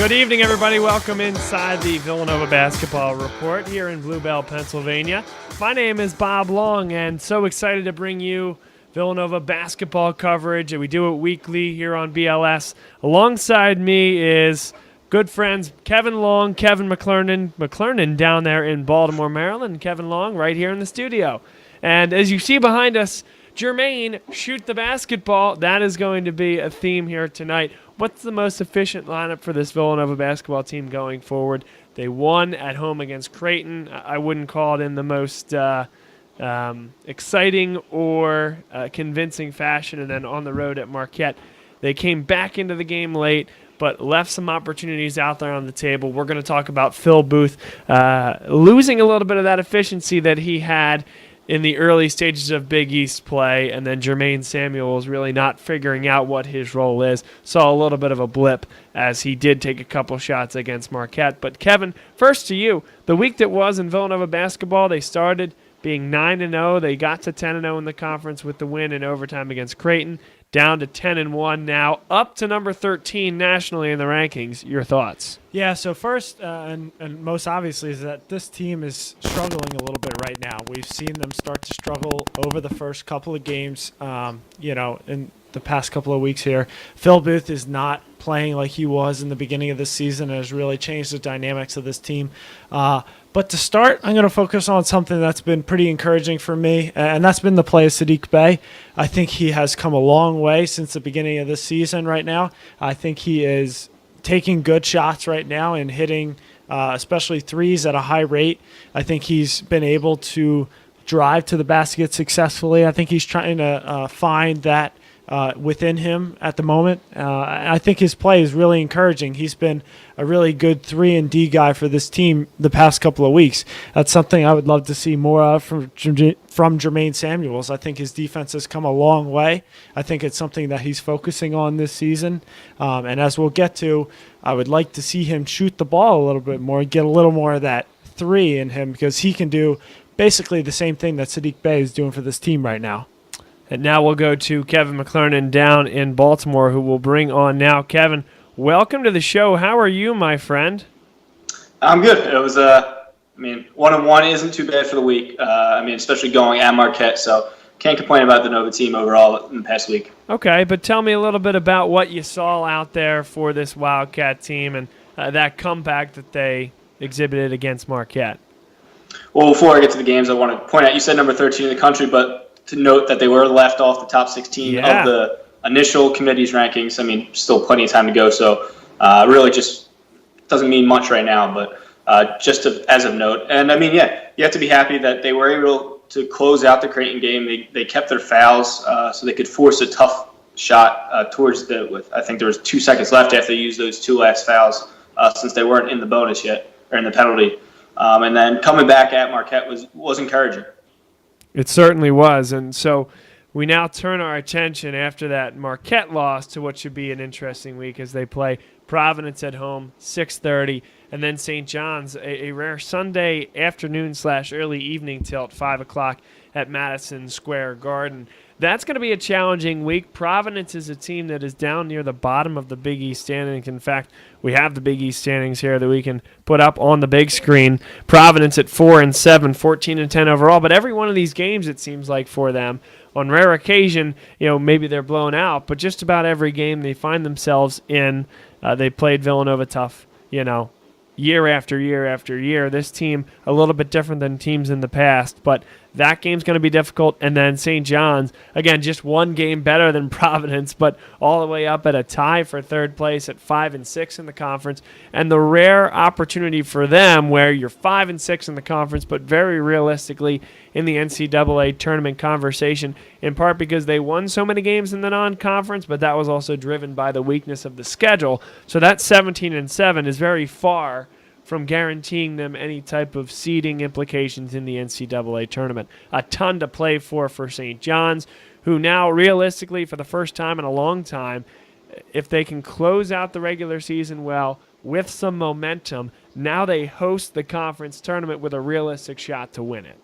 Good evening, everybody. Welcome inside the Villanova Basketball Report here in Blue Bell, Pennsylvania. My name is Bob Long, and so excited to bring you Villanova basketball coverage. We do it weekly here on BLS. Alongside me is good friends Kevin Long, Kevin McClernand down there in Baltimore, Maryland, and Kevin Long right here in the studio. And as you see behind us, Jermaine, shoot the basketball. That is going to be a theme here tonight. What's the most efficient lineup for this Villanova basketball team going forward? They won at home against Creighton. I wouldn't call it in the most exciting or convincing fashion. And then on the road at Marquette, they came back into the game late, but left some opportunities out there on the table. We're going to talk about Phil Booth losing a little bit of that efficiency that he had in the early stages of Big East play, and then Jermaine Samuels really not figuring out what his role is. Saw a little bit of a blip as he did take a couple shots against Marquette. But Kevin, first to you, the week that was in Villanova basketball, they started being 9-0. They got to 10-0 in the conference with the win in overtime against Creighton, down to 10-1 now, up to number 13 nationally in the rankings. Your thoughts? Yeah, so first and most obviously is that this team is struggling a little bit right now. We've seen them start to struggle over the first couple of games, in the past couple of weeks here. Phil Booth is not playing like he was in the beginning of the season and has really changed the dynamics of this team. But to start, I'm going to focus on something that's been pretty encouraging for me, and that's been the play of Saddiq Bey. I think he has come a long way since the beginning of the season right now. I think he is taking good shots right now and hitting especially threes at a high rate. I think he's been able to drive to the basket successfully. I think he's trying to find that within him at the moment. I think his play is really encouraging. He's been a really good 3-and-D guy for this team the past couple of weeks. That's something I would love to see more of from Jermaine Samuels. I think his defense has come a long way. I think it's something that he's focusing on this season. And as we'll get to, I would like to see him shoot the ball a little bit more, get a little more of that three in him, because he can do basically the same thing that Saddiq Bey is doing for this team right now. And now we'll go to Kevin McClernand down in Baltimore, who we'll bring on now. Kevin, welcome to the show. How are you, my friend? I'm good. It was, 1-1 isn't too bad for the week. Especially going at Marquette, so can't complain about the Nova team overall in the past week. Okay, but tell me a little bit about what you saw out there for this Wildcat team and that comeback that they exhibited against Marquette. Well, before I get to the games, I want to point out, you said number 13 in the country, but to note that they were left off the top 16 of the initial committee's rankings. Still plenty of time to go, so really just doesn't mean much right now, but just as of note. And, you have to be happy that they were able to close out the Creighton game. They kept their fouls so they could force a tough shot I think there was 2 seconds left after they used those 2 last fouls since they weren't in the bonus yet, or in the penalty. And then coming back at Marquette was encouraging. It certainly was, and so we now turn our attention after that Marquette loss to what should be an interesting week as they play Providence at home, 6:30, and then St. John's, a rare Sunday afternoon/early evening tilt, 5 o'clock at Madison Square Garden. That's going to be a challenging week. Providence is a team that is down near the bottom of the Big East standings. In fact, we have the Big East standings here that we can put up on the big screen. Providence at 4-7, 14-10 overall. But every one of these games, it seems like for them, on rare occasion, maybe they're blown out, but just about every game they find themselves in, they played Villanova tough, year after year after year. This team a little bit different than teams in the past, but that game's going to be difficult. And then St. John's, again, just one game better than Providence, but all the way up at a tie for third place at 5-6 in the conference. And the rare opportunity for them where you're 5-6 in the conference, but very realistically in the NCAA tournament conversation, in part because they won so many games in the non-conference, but that was also driven by the weakness of the schedule. So that 17-7 is very far from guaranteeing them any type of seeding implications in the NCAA tournament. A ton to play for St. John's, who now realistically for the first time in a long time, if they can close out the regular season well with some momentum, now they host the conference tournament with a realistic shot to win it.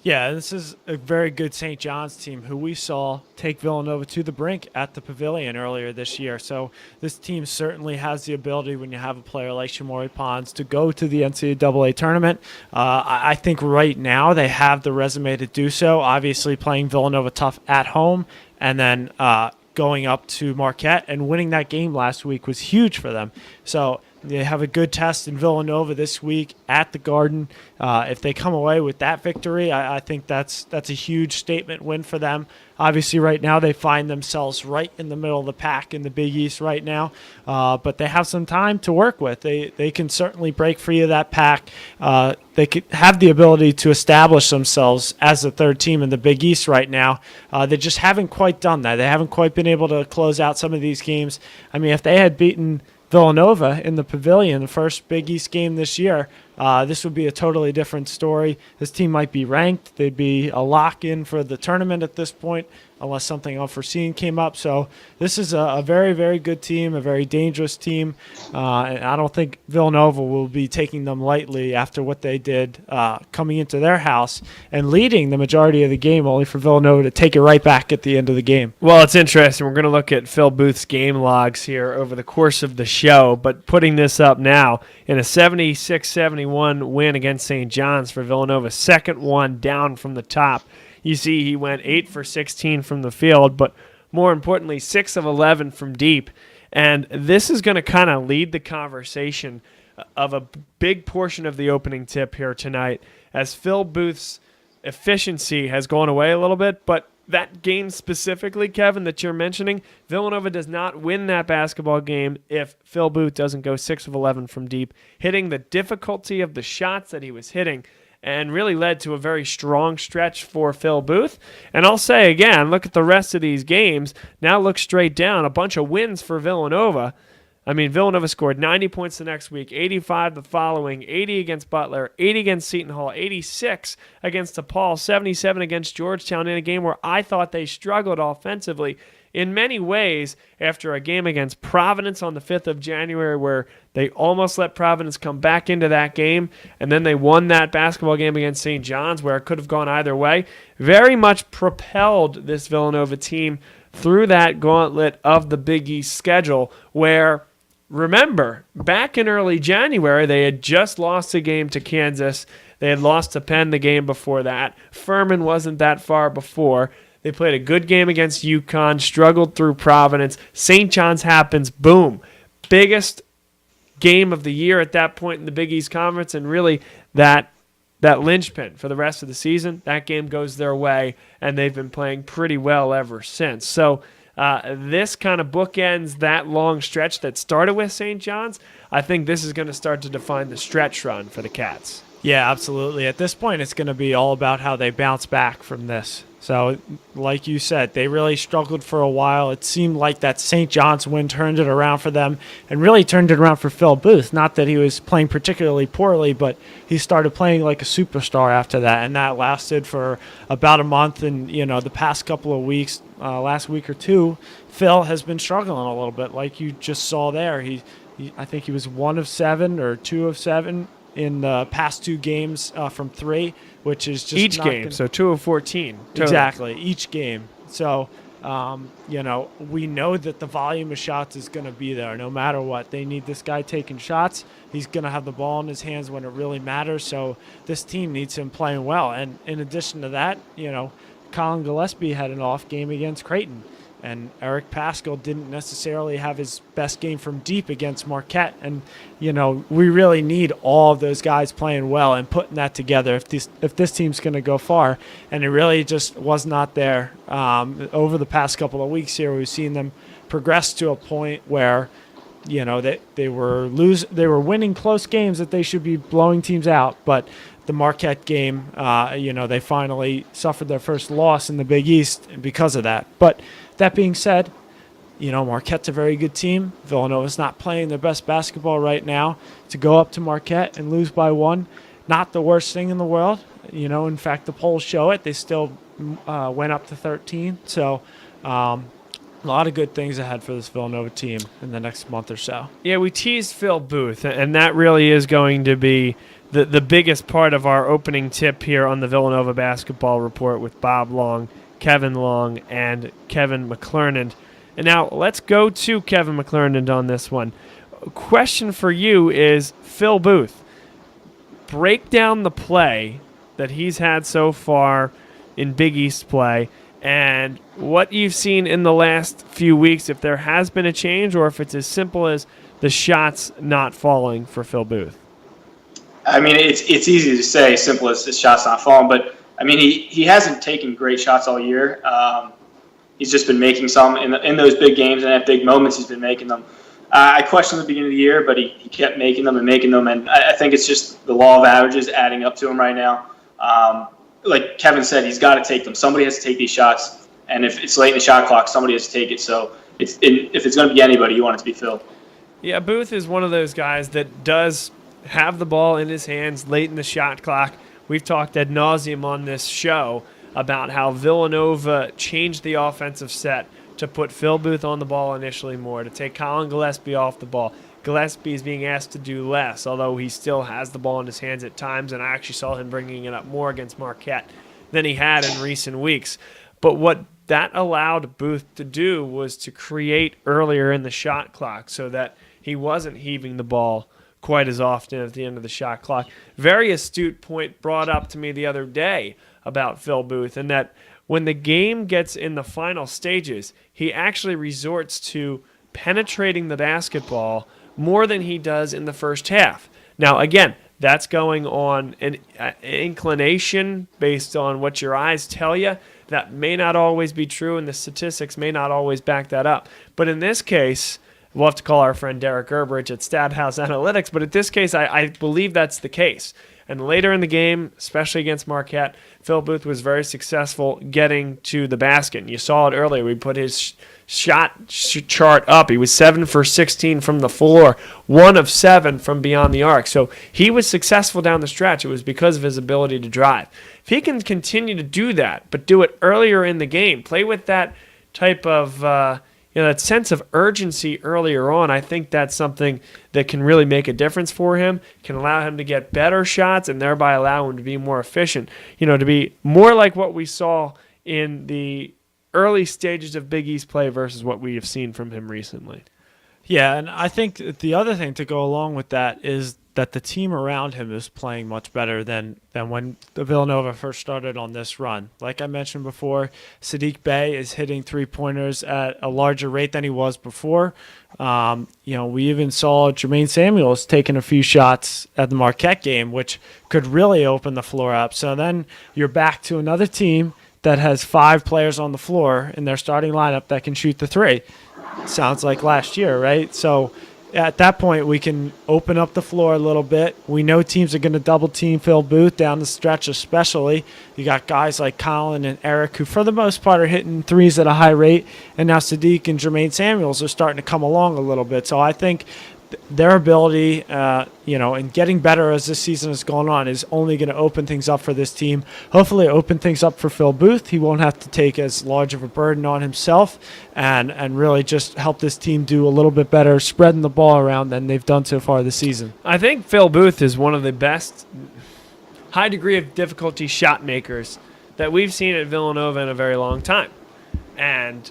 Yeah, this is a very good St. John's team who we saw take Villanova to the brink at the Pavilion earlier this year. So this team certainly has the ability, when you have a player like Shamori Pons, to go to the NCAA tournament. I think right now they have the resume to do so. Obviously playing Villanova tough at home, and then going up to Marquette and winning that game last week was huge for them. So they have a good test in Villanova this week at the Garden. If they come away with that victory, I think that's a huge statement win for them. Obviously, right now they find themselves right in the middle of the pack in the Big East right now, but they have some time to work with. They can certainly break free of that pack. They could have the ability to establish themselves as the third team in the Big East right now. They just haven't quite done that. They haven't quite been able to close out some of these games. I mean, if they had beaten Villanova in the Pavilion, the first Big East game this year, this would be a totally different story. This team might be ranked. They'd be a lock-in for the tournament at this point, unless something unforeseen came up. So this is a very, very good team, a very dangerous team. And I don't think Villanova will be taking them lightly after what they did coming into their house and leading the majority of the game, only for Villanova to take it right back at the end of the game. Well, it's interesting. We're going to look at Phil Booth's game logs here over the course of the show, but putting this up now, in a 76-71 win against St. John's for Villanova, second one down from the top. You see he went 8 for 16 from the field, but more importantly, 6 of 11 from deep. And this is going to kind of lead the conversation of a big portion of the opening tip here tonight, as Phil Booth's efficiency has gone away a little bit, but that game specifically, Kevin, that you're mentioning, Villanova does not win that basketball game if Phil Booth doesn't go 6 of 11 from deep, hitting the difficulty of the shots that he was hitting, and really led to a very strong stretch for Phil Booth. And I'll say again, look at the rest of these games. Now look straight down, a bunch of wins for Villanova. I mean, Villanova scored 90 points the next week, 85 the following, 80 against Butler, 80 against Seton Hall, 86 against DePaul, 77 against Georgetown in a game where I thought they struggled offensively in many ways after a game against Providence on the 5th of January where they almost let Providence come back into that game, and then they won that basketball game against St. John's where it could have gone either way. Very much propelled this Villanova team through that gauntlet of the Big East schedule where, remember, back in early January, they had just lost a game to Kansas. They had lost to Penn the game before that. Furman wasn't that far before. They played a good game against UConn, struggled through Providence. St. John's happens, boom. Biggest game of the year at that point in the Big East Conference, and really that linchpin for the rest of the season. That game goes their way, and they've been playing pretty well ever since. So this kind of bookends that long stretch that started with St. John's. I think this is going to start to define the stretch run for the Cats. Yeah, absolutely. At this point, it's going to be all about how they bounce back from this. So, like you said, they really struggled for a while. It seemed like that St. John's win turned it around for them and really turned it around for Phil Booth. Not that he was playing particularly poorly, but he started playing like a superstar after that, and that lasted for about a month. And, you know, the past couple of weeks, last week or two, Phil has been struggling a little bit, like you just saw there. I think he was 1 of 7 or 2 of 7 in the past 2 games from 3, which is just each game. So 2 of 14. Totally. Exactly, each game. So, you know, we know that the volume of shots is going to be there no matter what. They need this guy taking shots. He's going to have the ball in his hands when it really matters. So this team needs him playing well. And in addition to that, you know, Colin Gillespie had an off game against Creighton. And Eric Paschal didn't necessarily have his best game from deep against Marquette. And, you know, we really need all of those guys playing well and putting that together if this team's going to go far. And it really just was not there. Over the past couple of weeks here, we've seen them progress to a point where, you know, they were winning close games that they should be blowing teams out. But the Marquette game, you know, they finally suffered their first loss in the Big East because of that. But that being said, you know, Marquette's a very good team. Villanova's not playing their best basketball right now. To go up to Marquette and lose by 1, not the worst thing in the world. You know, in fact, the polls show it. They still went up to 13. So a lot of good things ahead for this Villanova team in the next month or so. Yeah, we teased Phil Booth, and that really is going to be the biggest part of our opening tip here on the Villanova Basketball Report with Bob Long, Kevin Long, and Kevin McClernand. And now let's go to Kevin McClernand on this one. Question for you is Phil Booth. Break down the play that he's had so far in Big East play and what you've seen in the last few weeks, if there has been a change or if it's as simple as the shots not falling for Phil Booth. I mean, it's easy to say, simple as the shots not falling, but I mean, he hasn't taken great shots all year. He's just been making some in those big games and at big moments. He's been making them. I questioned at the beginning of the year, but he kept making them, and I think it's just the law of averages adding up to him right now. Like Kevin said, he's got to take them. Somebody has to take these shots, and if it's late in the shot clock, somebody has to take it. So if it's going to be anybody, you want it to be Phil. Yeah, Booth is one of those guys that does have the ball in his hands late in the shot clock. We've talked ad nauseum on this show about how Villanova changed the offensive set to put Phil Booth on the ball initially more, to take Colin Gillespie off the ball. Gillespie is being asked to do less, although he still has the ball in his hands at times, and I actually saw him bringing it up more against Marquette than he had in recent weeks. But what that allowed Booth to do was to create earlier in the shot clock so that he wasn't heaving the ball quite as often at the end of the shot clock. Very astute point brought up to me the other day about Phil Booth, and that when the game gets in the final stages, he actually resorts to penetrating the basketball more than he does in the first half. Now, again, that's going on an inclination based on what your eyes tell you. That may not always be true, and the statistics may not always back that up. But in this case, we'll have to call our friend Derek Gerbridge at Stathouse Analytics, but in this case, I believe that's the case. And later in the game, especially against Marquette, Phil Booth was very successful getting to the basket. And you saw it earlier. We put his shot chart up. He was 7 for 16 from the floor, 1 of 7 from beyond the arc. So he was successful down the stretch. It was because of his ability to drive. If he can continue to do that, but do it earlier in the game, play with that type of that sense of urgency earlier on, I think that's something that can really make a difference for him, can allow him to get better shots and thereby allow him to be more efficient, to be more like what we saw in the early stages of Big East play versus what we have seen from him recently. Yeah, and I think the other thing to go along with that is that the team around him is playing much better than when the Villanova first started on this run. Like I mentioned before, Saddiq Bey is hitting three-pointers at a larger rate than he was before. We even saw Jermaine Samuels taking a few shots at the Marquette game, which could really open the floor up. So then you're back to another team that has 5 players on the floor in their starting lineup that can shoot the three. Sounds like last year, right? So at that point, we can open up the floor a little bit. We know teams are going to double-team Phil Booth down the stretch especially. You got guys like Colin and Eric who, for the most part, are hitting threes at a high rate, and now Saddiq and Jermaine Samuels are starting to come along a little bit. So I think their ability, and getting better as this season is going on is only going to open things up for this team. Hopefully open things up for Phil Booth. He won't have to take as large of a burden on himself and really just help this team do a little bit better spreading the ball around than they've done so far this season. I think Phil Booth is one of the best high degree of difficulty shot makers that we've seen at Villanova in a very long time. And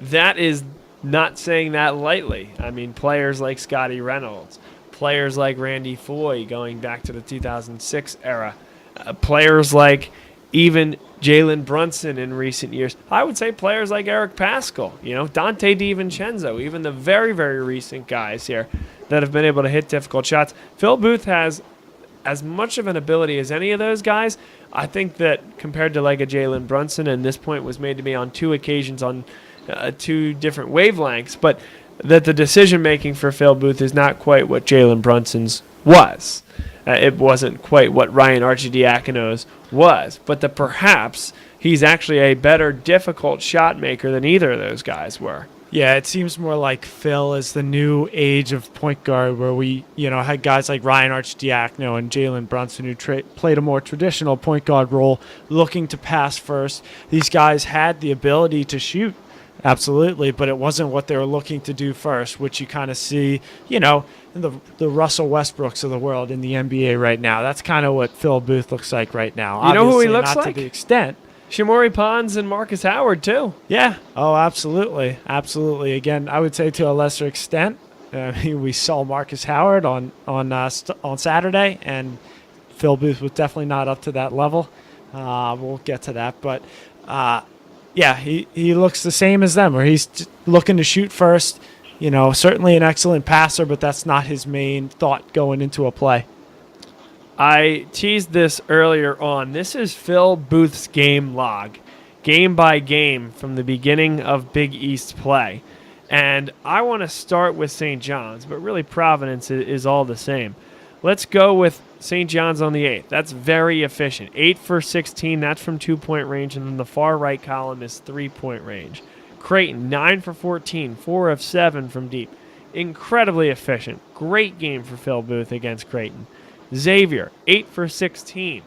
that is not saying that lightly. I mean, players like Scotty Reynolds, players like Randy Foye going back to the 2006 era, players like even Jalen Brunson in recent years. I would say players like Eric Paschal, Dante DiVincenzo, even the very, very recent guys here that have been able to hit difficult shots. Phil Booth has as much of an ability as any of those guys. I think that compared to like a Jalen Brunson, and this point was made to me on 2 occasions on 2 different wavelengths, but that the decision-making for Phil Booth is not quite what Jalen Brunson's was. It wasn't quite what Ryan Arcidiacono's was, but that perhaps he's actually a better difficult shot maker than either of those guys were. Yeah, it seems more like Phil is the new age of point guard where we, had guys like Ryan Arcidiacono and Jalen Brunson who played a more traditional point guard role, looking to pass first. These guys had the ability to shoot Absolutely, but it wasn't what they were looking to do first, which you kind of see, in the Russell Westbrooks of the world in the NBA right now. That's kind of what Phil Booth looks like right now. You know who he Obviously, looks not like? to the extent. Shamori Pons and Marcus Howard, too. Yeah. Oh, absolutely. Absolutely. Again, I would say to a lesser extent, we saw Marcus Howard on Saturday, and Phil Booth was definitely not up to that level. We'll get to that. But, yeah, he looks the same as them, where he's looking to shoot first. Certainly an excellent passer, but that's not his main thought going into a play. I teased this earlier on. This is Phil Booth's game log, game by game from the beginning of Big East play. And I want to start with St. John's, but really Providence is all the same. Let's go with St. John's on the 8th. That's very efficient. 8 for 16, that's from 2-point range, and then the far right column is 3-point range. Creighton, 9 for 14, 4 of 7 from deep. Incredibly efficient. Great game for Phil Booth against Creighton. Xavier, 8 for 16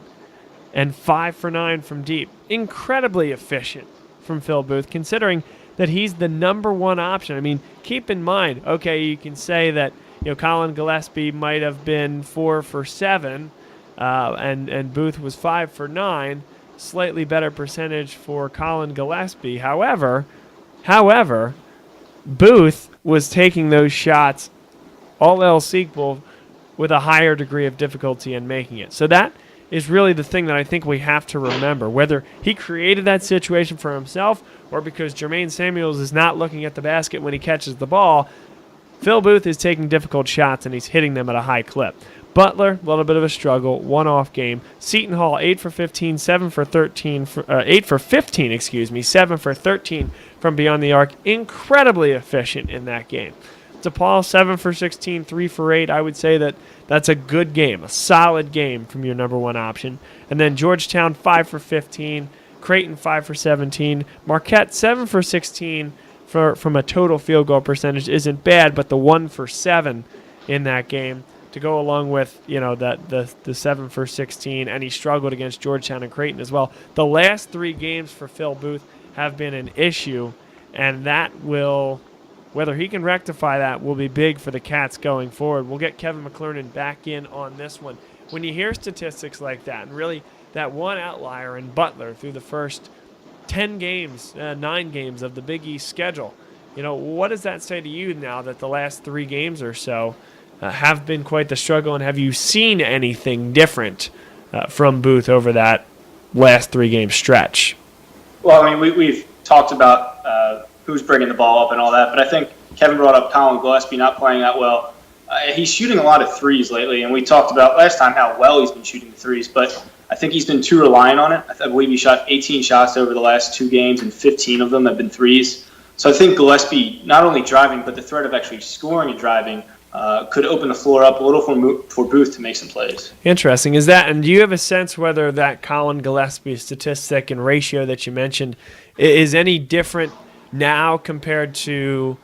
and 5 for 9 from deep. Incredibly efficient from Phil Booth, considering that he's the number one option. I mean, keep in mind, okay, you can say that Colin Gillespie might have been 4 for 7 and Booth was 5 for 9. Slightly better percentage for Colin Gillespie. However, Booth was taking those shots, all else equal, with a higher degree of difficulty in making it. So that is really the thing that I think we have to remember. Whether he created that situation for himself or because Jermaine Samuels is not looking at the basket when he catches the ball, Phil Booth is taking difficult shots and he's hitting them at a high clip. Butler, a little bit of a struggle, one-off game. Seton Hall, 8 for 15, 7 for 13, 8 for 15, 7 for 13 from beyond the arc. Incredibly efficient in that game. DePaul, 7 for 16, 3 for 8. I would say that's a good game, a solid game from your number one option. And then Georgetown, 5 for 15. Creighton, 5 for 17. Marquette, 7 for 16 from a total field goal percentage isn't bad, but the 1 for 7 in that game to go along with, the 7 for 16, and he struggled against Georgetown and Creighton as well. The last 3 games for Phil Booth have been an issue, and that will... Whether he can rectify that will be big for the Cats going forward. We'll get Kevin McClernand back in on this one. When you hear statistics like that, and really that one outlier in Butler through the first 9 games of the Big East schedule, what does that say to you now that the last 3 games or so have been quite the struggle, and have you seen anything different from Booth over that last 3-game stretch? Well, I mean, we've talked about who's bringing the ball up and all that, but I think Kevin brought up Colin Gillespie not playing that well. He's shooting a lot of threes lately, and we talked about last time how well he's been shooting the threes, but I think he's been too reliant on it. I believe he shot 18 shots over the last 2 games, and 15 of them have been threes. So I think Gillespie, not only driving, but the threat of actually scoring and driving could open the floor up a little for Booth to make some plays. Interesting. And do you have a sense whether that Colin Gillespie statistic and ratio that you mentioned is any different now compared to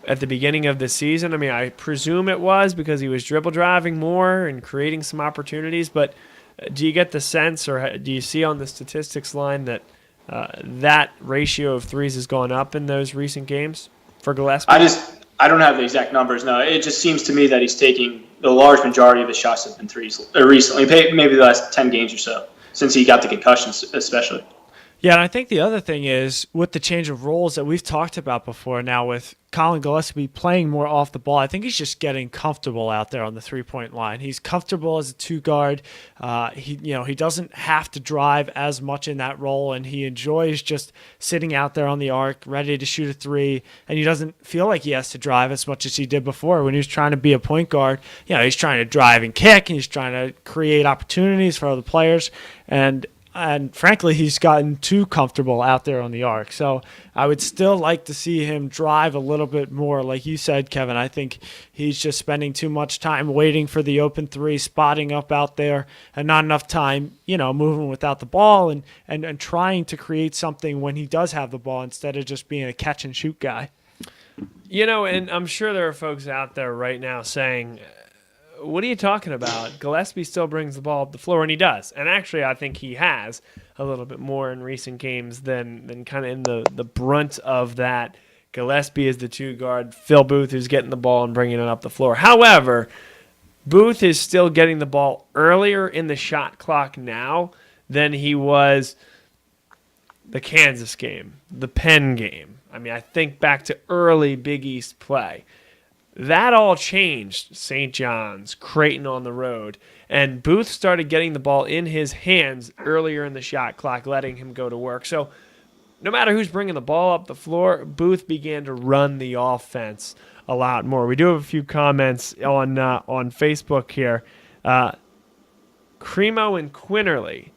at the beginning of the season? I mean, I presume it was because he was dribble driving more and creating some opportunities, but do you get the sense, or do you see on the statistics line that that ratio of threes has gone up in those recent games for Gillespie? I don't have the exact numbers. No, it just seems to me that he's taking the large majority of his shots have been threes recently, maybe the last 10 games or so, since he got the concussions especially. Yeah, and I think the other thing is with the change of roles that we've talked about before now with Colin Gillespie playing more off the ball, I think he's just getting comfortable out there on the three-point line. He's comfortable as a 2-guard. He doesn't have to drive as much in that role, and he enjoys just sitting out there on the arc, ready to shoot a 3, and he doesn't feel like he has to drive as much as he did before when he was trying to be a point guard. He's trying to drive and kick, and he's trying to create opportunities for other players, and frankly, he's gotten too comfortable out there on the arc. So I would still like to see him drive a little bit more. Like you said, Kevin, I think he's just spending too much time waiting for the open 3, spotting up out there, and not enough time, moving without the ball and trying to create something when he does have the ball instead of just being a catch-and-shoot guy. And I'm sure there are folks out there right now saying, what are you talking about? Gillespie still brings the ball up the floor, and he does. And actually, I think he has. a little bit more in recent games than kind of in the brunt of that. Gillespie is the 2 guard. Phil Booth who's getting the ball and bringing it up the floor. However, Booth is still getting the ball earlier in the shot clock now than he was the Kansas game, the Penn game. I mean, I think back to early Big East play. That all changed. St. John's, Creighton on the road, and Booth started getting the ball in his hands earlier in the shot clock, letting him go to work. So no matter who's bringing the ball up the floor, Booth began to run the offense a lot more. We do have a few comments on Facebook here. Cremo and Quinterly,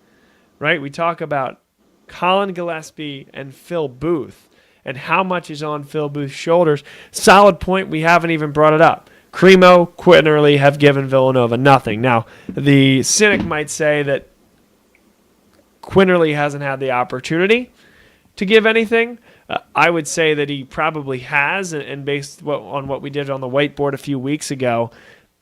right? We talk about Colin Gillespie and Phil Booth and how much is on Phil Booth's shoulders. Solid point. We haven't even brought it up. Cremo, Quinterly have given Villanova nothing. Now, the cynic might say that Quinterly hasn't had the opportunity to give anything. I would say that he probably has, and based on what we did on the whiteboard a few weeks ago,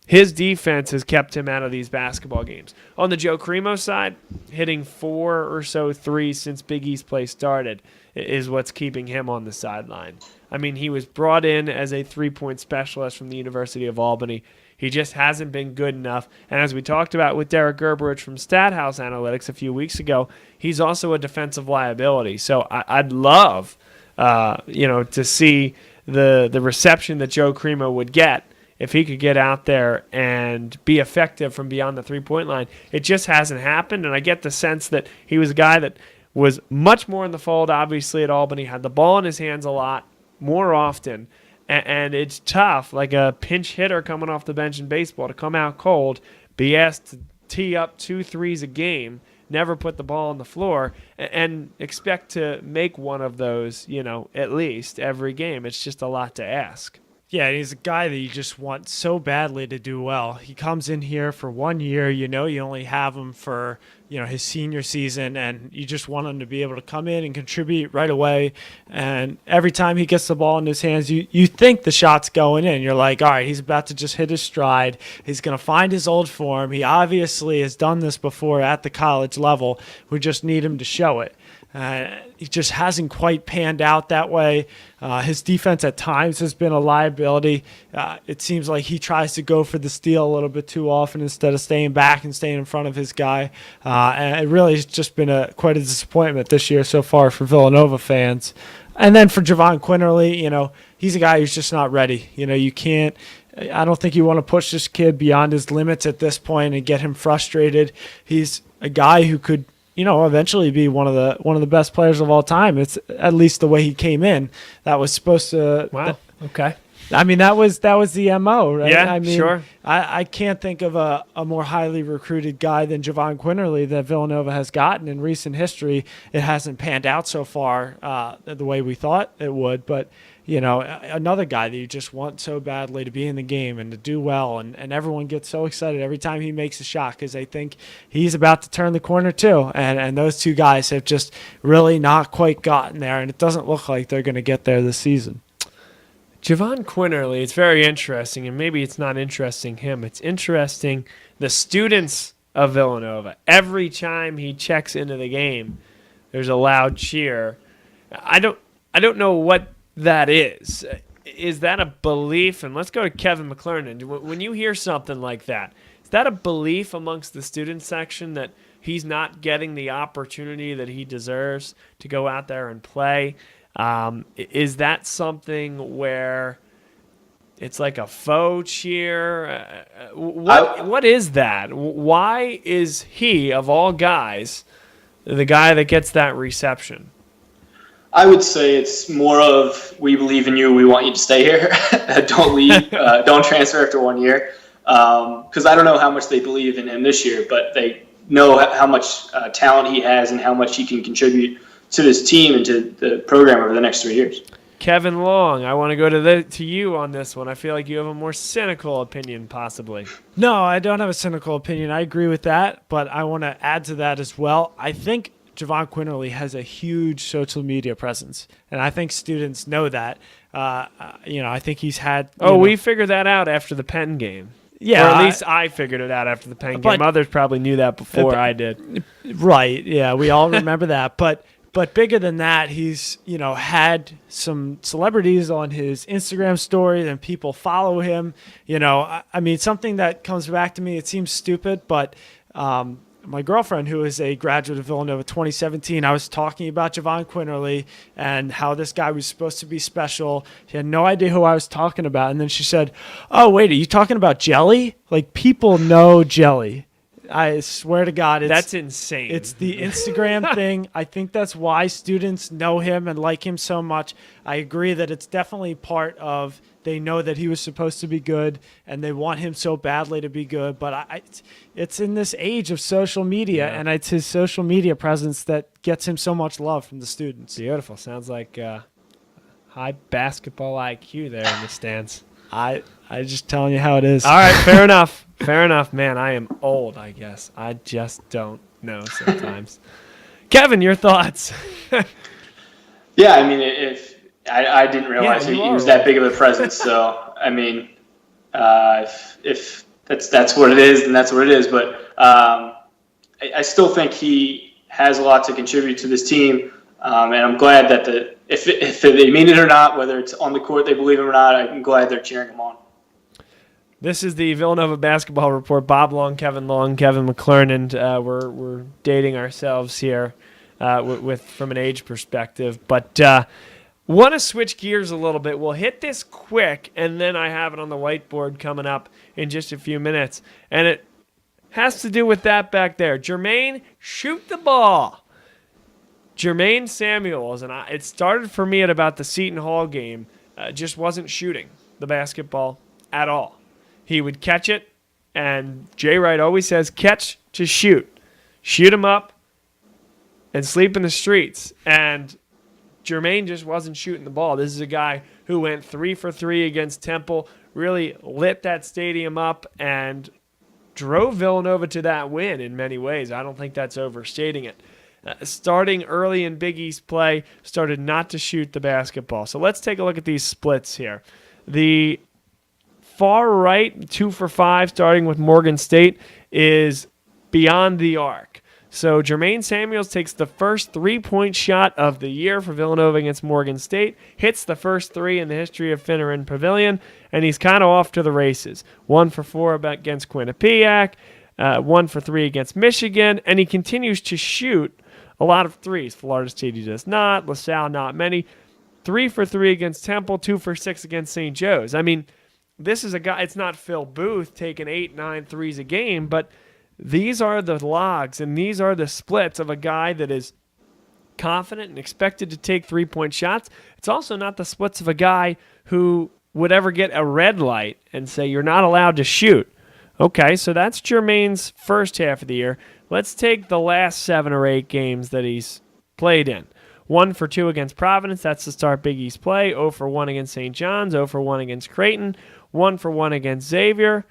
his defense has kept him out of these basketball games. On the Joe Cremo side, hitting 4 or so threes since Big East play started is what's keeping him on the sideline. I mean, he was brought in as a three-point specialist from the University of Albany. He just hasn't been good enough. And as we talked about with Derek Gerberich from StatHouse Analytics a few weeks ago, he's also a defensive liability. So I'd love, to see the reception that Joe Cremo would get if he could get out there and be effective from beyond the three-point line. It just hasn't happened, and I get the sense that he was a guy that was much more in the fold, obviously, at Albany, had the ball in his hands a lot more often, and it's tough, like a pinch hitter coming off the bench in baseball, to come out cold, be asked to tee up 2 threes a game, never put the ball on the floor, and expect to make one of those, at least every game. It's just a lot to ask. Yeah, he's a guy that you just want so badly to do well. He comes in here for 1 year. You only have him for, his senior season, and you just want him to be able to come in and contribute right away. And every time he gets the ball in his hands, you think the shot's going in. You're like, all right, he's about to just hit his stride. He's going to find his old form. He obviously has done this before at the college level. We just need him to show it. He just hasn't quite panned out that way. His defense at times has been a liability. It seems like he tries to go for the steal a little bit too often instead of staying back and staying in front of his guy. And it really has just been quite a disappointment this year so far for Villanova fans. And then for Javon Quinterly, he's a guy who's just not ready. You can't. I don't think you want to push this kid beyond his limits at this point and get him frustrated. He's a guy who could eventually be one of the best players of all time. It's at least the way he came in. That was supposed to. Wow. Okay. I mean, that was the MO, right? Yeah, I mean, sure. I can't think of a more highly recruited guy than Javon Quinterly that Villanova has gotten in recent history. It hasn't panned out so far the way we thought it would, but another guy that you just want so badly to be in the game and to do well, and everyone gets so excited every time he makes a shot because they think he's about to turn the corner too. And those two guys have just really not quite gotten there, and it doesn't look like they're going to get there this season. Javon Quinterly, it's very interesting, and maybe it's not interesting him. It's interesting the students of Villanova. Every time he checks into the game, there's a loud cheer. I don't know what that is. Is that a belief? And let's go to Kevin McClernand. When you hear something like that, is that a belief amongst the student section that he's not getting the opportunity that he deserves to go out there and play? Is that something where it's like a faux cheer? What is that? Why is he, of all guys, the guy that gets that reception? I would say it's more of, we believe in you, we want you to stay here. Don't leave, don't transfer after 1 year. Because I don't know how much they believe in him this year, but they know how much talent he has and how much he can contribute to this team and to the program over the next 3 years. Kevin Long, I want to go to you on this one. I feel like you have a more cynical opinion, possibly. No, I don't have a cynical opinion. I agree with that, but I want to add to that as well. I think Javon Quinterly has a huge social media presence, and I think students know that. I think he's had. We figured that out after the Penn game. Yeah, or at least I figured it out after the Penn but- game. Others probably knew that before I did. Right. Yeah, we all remember that. But bigger than that, he's, had some celebrities on his Instagram story and people follow him. I mean, something that comes back to me, it seems stupid, but my girlfriend, who is a graduate of Villanova 2017, I was talking about Javon Quinterly and how this guy was supposed to be special. She had no idea who I was talking about. And then she said, "Oh, wait, are you talking about Jelly? Like, people know Jelly." I swear to God, That's insane. It's the Instagram thing. I think that's why students know him and like him so much. I agree that it's definitely part of they know that he was supposed to be good and they want him so badly to be good. But it's in this age of social media, and it's his social media presence that gets him so much love from the students. Beautiful. Sounds like high basketball IQ there in the stands. I just telling you how it is. All right, fair enough. Fair enough, man. I am old, I guess. I just don't know sometimes. Kevin, your thoughts? Yeah, I mean, if I didn't realize you he are was that big of a presence. So, I mean, if that's what it is, then that's what it is. But I still think he has a lot to contribute to this team, and I'm glad that if they mean it or not, whether it's on the court they believe him or not, I'm glad they're cheering him on. This is the Villanova Basketball Report. Bob Long, Kevin McClernand. We're dating ourselves here with from an age perspective. But want to switch gears a little bit. We'll hit this quick, and then I have it on the whiteboard coming up in just a few minutes. And it has to do with that back there. Jermaine, shoot the ball. Jermaine Samuels, and it started for me at about the Seton Hall game, just wasn't shooting the basketball at all. He would catch it, and Jay Wright always says, catch to shoot. Shoot him up and sleep in the streets. And Jermaine just wasn't shooting the ball. This is a guy who went 3 for 3 against Temple, really lit that stadium up, and drove Villanova to that win in many ways. I don't think that's overstating it. Starting early in Big East play, started not to shoot the basketball. So let's take a look at these splits here. The far right, 2 for 5, starting with Morgan State, is beyond the arc. So Jermaine Samuels takes the first 3-point shot of the year for Villanova against Morgan State, hits the first 3 in the history of Finneran Pavilion, and he's kind of off to the races. 1 for 4 against Quinnipiac, 1 for 3 against Michigan, and he continues to shoot a lot of threes. Florida State he does not, LaSalle not many. 3 for 3 against Temple, 2 for 6 against St. Joe's. I mean, this is a guy, it's not Phil Booth taking 8, 9 threes a game, but these are the logs and these are the splits of a guy that is confident and expected to take 3-point shots. It's also not the splits of a guy who would ever get a red light and say, you're not allowed to shoot. Okay, so that's Jermaine's first half of the year. Let's take the last 7 or 8 games that he's played in. 1 for 2 against Providence, that's to start Big East play. 0 for 1 against St. John's, 0 for 1 against Creighton, 1 for 1 against Xavier.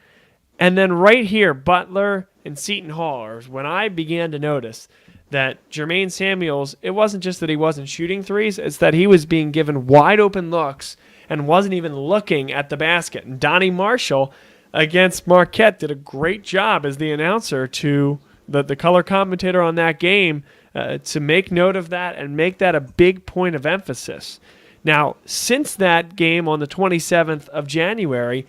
And then right here, Butler and Seton Hall, is when I began to notice that Jermaine Samuels, it wasn't just that he wasn't shooting threes, it's that he was being given wide open looks and wasn't even looking at the basket. And Donnie Marshall against Marquette did a great job as the announcer to the color commentator on that game to make note of that and make that a big point of emphasis. Now, since that game on the 27th of January,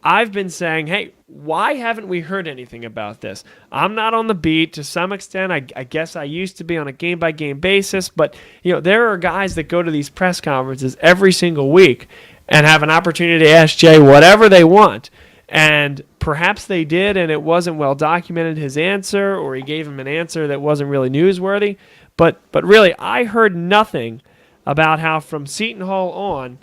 I've been saying, hey, why haven't we heard anything about this? I'm not on the beat to some extent. I guess I used to be on a game-by-game basis, but there are guys that go to these press conferences every single week and have an opportunity to ask Jay whatever they want. And perhaps they did, and it wasn't well documented, his answer, or he gave him an answer that wasn't really newsworthy. But really, I heard nothing about how from Seton Hall on,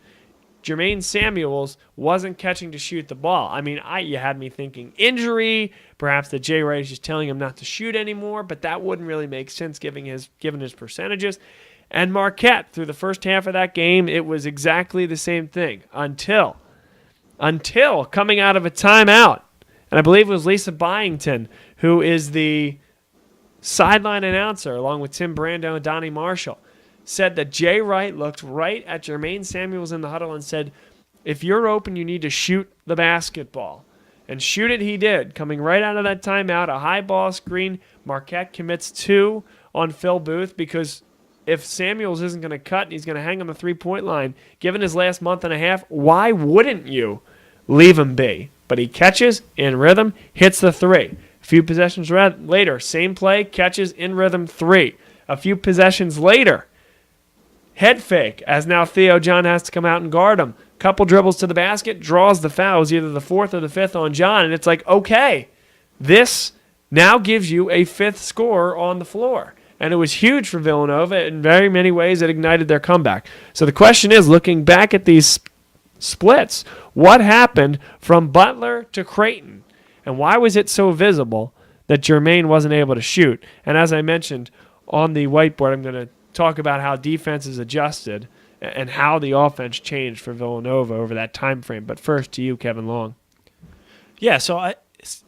Jermaine Samuels wasn't catching to shoot the ball. I mean, you had me thinking injury, perhaps that Jay Wright is just telling him not to shoot anymore, but that wouldn't really make sense given his percentages. And Marquette, through the first half of that game, it was exactly the same thing until coming out of a timeout. And I believe it was Lisa Byington, who is the sideline announcer, along with Tim Brando and Donnie Marshall, said that Jay Wright looked right at Jermaine Samuels in the huddle and said, if you're open, you need to shoot the basketball. And shoot it he did. Coming right out of that timeout, a high ball screen. Marquette commits 2 on Phil Booth because if Samuels isn't going to cut and he's going to hang on the three-point line, given his last month and a half, why wouldn't you leave him be? But he catches in rhythm, hits the 3. A few possessions later, same play, catches in rhythm 3. A few possessions later, head fake, as now Theo John has to come out and guard him. Couple dribbles to the basket, draws the fouls, either the 4th or the 5th on John, and it's like, okay, this now gives you a 5th scorer on the floor. And it was huge for Villanova. In very many ways, it ignited their comeback. So the question is, looking back at these splits, what happened from Butler to Creighton? And why was it so visible that Jermaine wasn't able to shoot? And as I mentioned on the whiteboard, I'm going to talk about how defenses adjusted and how the offense changed for Villanova over that time frame. But first to you, Kevin Long. Yeah, so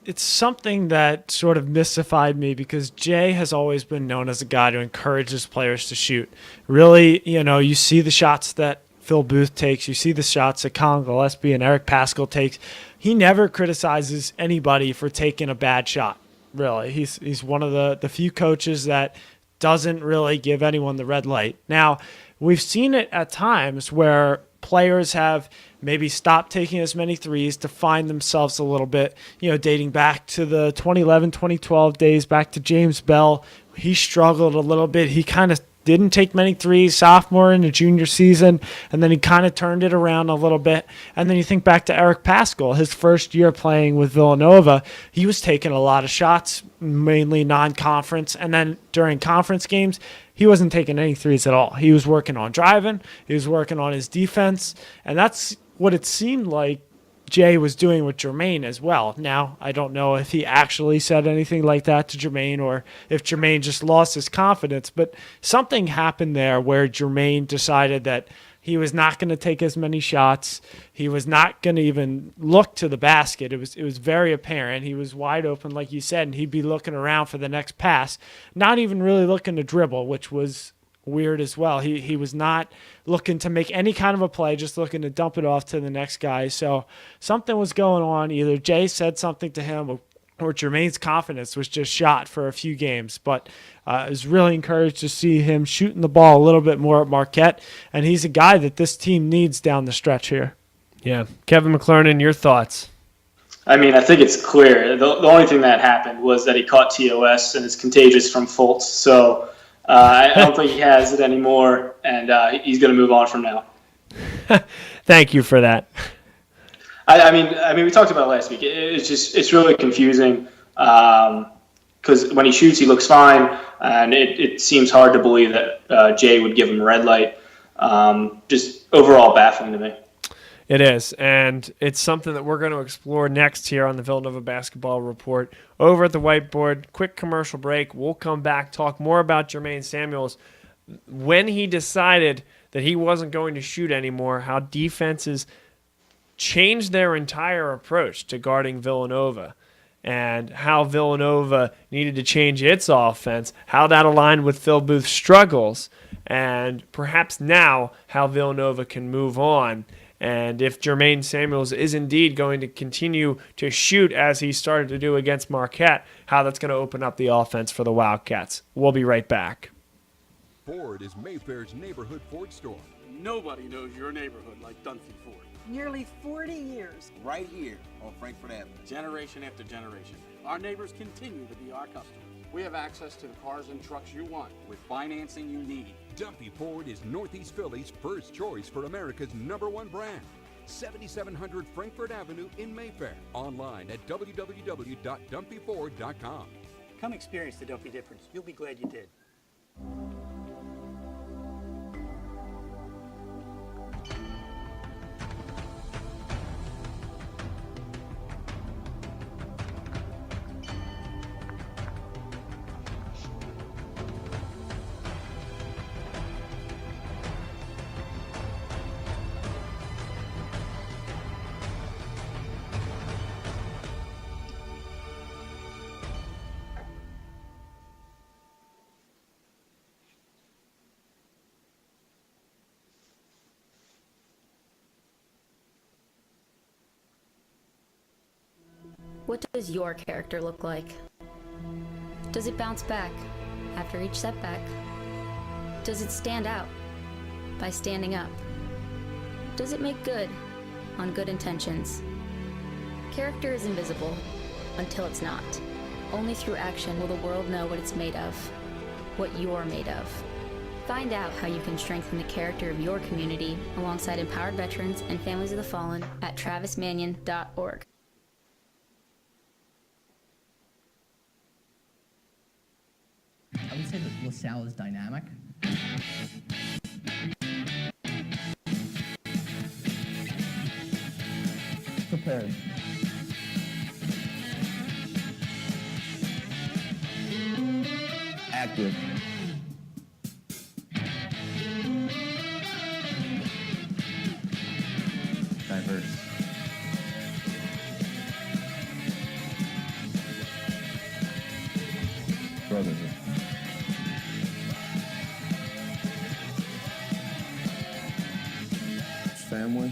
it's something that sort of mystified me because Jay has always been known as a guy who encourages players to shoot. Really, you see the shots that Phil Booth takes. You see the shots that Colin Gillespie and Eric Paschal takes. He never criticizes anybody for taking a bad shot, really. He's one of the few coaches that doesn't really give anyone the red light. Now, we've seen it at times where players have maybe stopped taking as many threes to find themselves a little bit, dating back to the 2011, 2012 days, back to James Bell. He struggled a little bit. He kind of didn't take many threes sophomore and junior season, and then he kind of turned it around a little bit. And then you think back to Eric Paschal, his first year playing with Villanova. He was taking a lot of shots, mainly non-conference, and then during conference games, he wasn't taking any threes at all. He was working on driving, he was working on his defense, and that's what it seemed like Jay was doing with Jermaine as well. Now, I don't know if he actually said anything like that to Jermaine or if Jermaine just lost his confidence, but something happened there where Jermaine decided that he was not going to take as many shots. He was not going to even look to the basket. It was very apparent. He was wide open, like you said, and he'd be looking around for the next pass, not even really looking to dribble, which was weird as well. He was not looking to make any kind of a play, just looking to dump it off to the next guy. So something was going on. Either Jay said something to him or Jermaine's confidence was just shot for a few games. But I was really encouraged to see him shooting the ball a little bit more at Marquette, and he's a guy that this team needs down the stretch here. Yeah. Kevin McClernand, your thoughts? I mean, I think it's clear. The only thing that happened was that he caught TOS, and it's contagious from Fultz. So I don't think he has it anymore, and he's going to move on from now. Thank you for that. I mean, we talked about it last week. It's really confusing because when he shoots, he looks fine, and it seems hard to believe that Jay would give him a red light. Just overall baffling to me. It is, and it's something that we're going to explore next here on the Villanova Basketball Report. Over at the whiteboard, quick commercial break. We'll come back, talk more about Jermaine Samuels. When he decided that he wasn't going to shoot anymore, how defenses changed their entire approach to guarding Villanova, and how Villanova needed to change its offense, how that aligned with Phil Booth's struggles, and perhaps now how Villanova can move on. And if Jermaine Samuels is indeed going to continue to shoot as he started to do against Marquette, how that's going to open up the offense for the Wildcats. We'll be right back. Ford is Mayfair's neighborhood Ford store. Nobody knows your neighborhood like Dunphy Ford. Nearly 40 years. Right here on Frankfurt Avenue. Generation after generation. Our neighbors continue to be our customers. We have access to the cars and trucks you want with financing you need. Dunphy Ford is Northeast Philly's first choice for America's #1 brand. 7700 Frankfurt Avenue in Mayfair. Online at www.dunphyford.com. Come experience the Dunphy difference. You'll be glad you did. What does your character look like? Does it bounce back after each setback? Does it stand out by standing up? Does it make good on good intentions? Character is invisible until it's not. Only through action will the world know what it's made of, what you're made of. Find out how you can strengthen the character of your community alongside empowered veterans and families of the fallen at travismanion.org. I would say that LaSalle is dynamic. Prepared. Active. Diverse. Brotherhood. Family.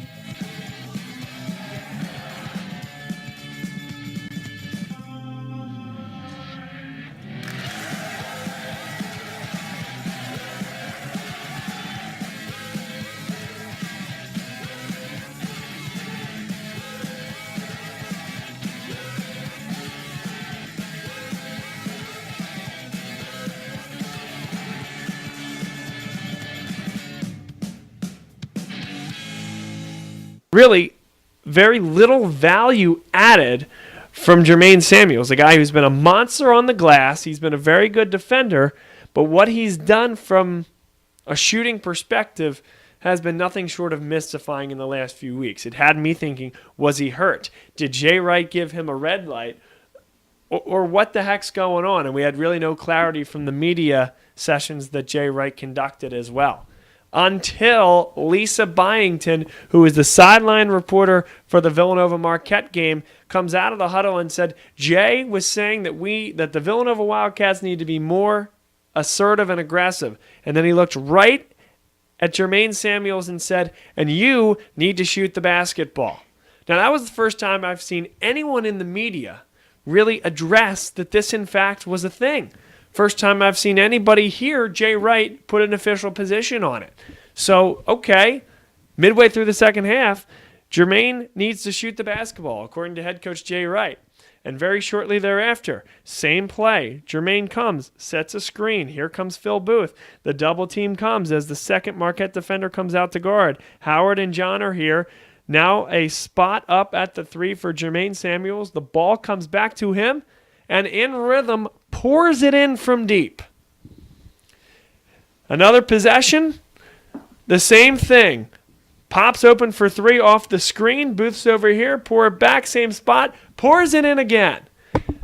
Really very little value added from Jermaine Samuels, a guy who's been a monster on the glass. He's been a very good defender, but what he's done from a shooting perspective has been nothing short of mystifying in the last few weeks. It had me thinking, was he hurt? Did Jay Wright give him a red light? Or what the heck's going on? And we had really no clarity from the media sessions that Jay Wright conducted as well. Until Lisa Byington, who is the sideline reporter for the Villanova Marquette game, comes out of the huddle and said, Jay was saying that the Villanova Wildcats need to be more assertive and aggressive. And then he looked right at Jermaine Samuels and said, and you need to shoot the basketball. Now, that was the first time I've seen anyone in the media really address that this, in fact, was a thing. First time I've seen anybody hear Jay Wright put an official position on it. So, okay, midway through the second half, Jermaine needs to shoot the basketball, according to head coach Jay Wright. And very shortly thereafter, same play. Jermaine comes, sets a screen. Here comes Phil Booth. The double team comes as the second Marquette defender comes out to guard. Howard and John are here. Now a spot up at the three for Jermaine Samuels. The ball comes back to him, and in rhythm, pours it in from deep. Another possession, the same thing. Pops open for three off the screen. Booth's over here. Pour it back, same spot. Pours it in again.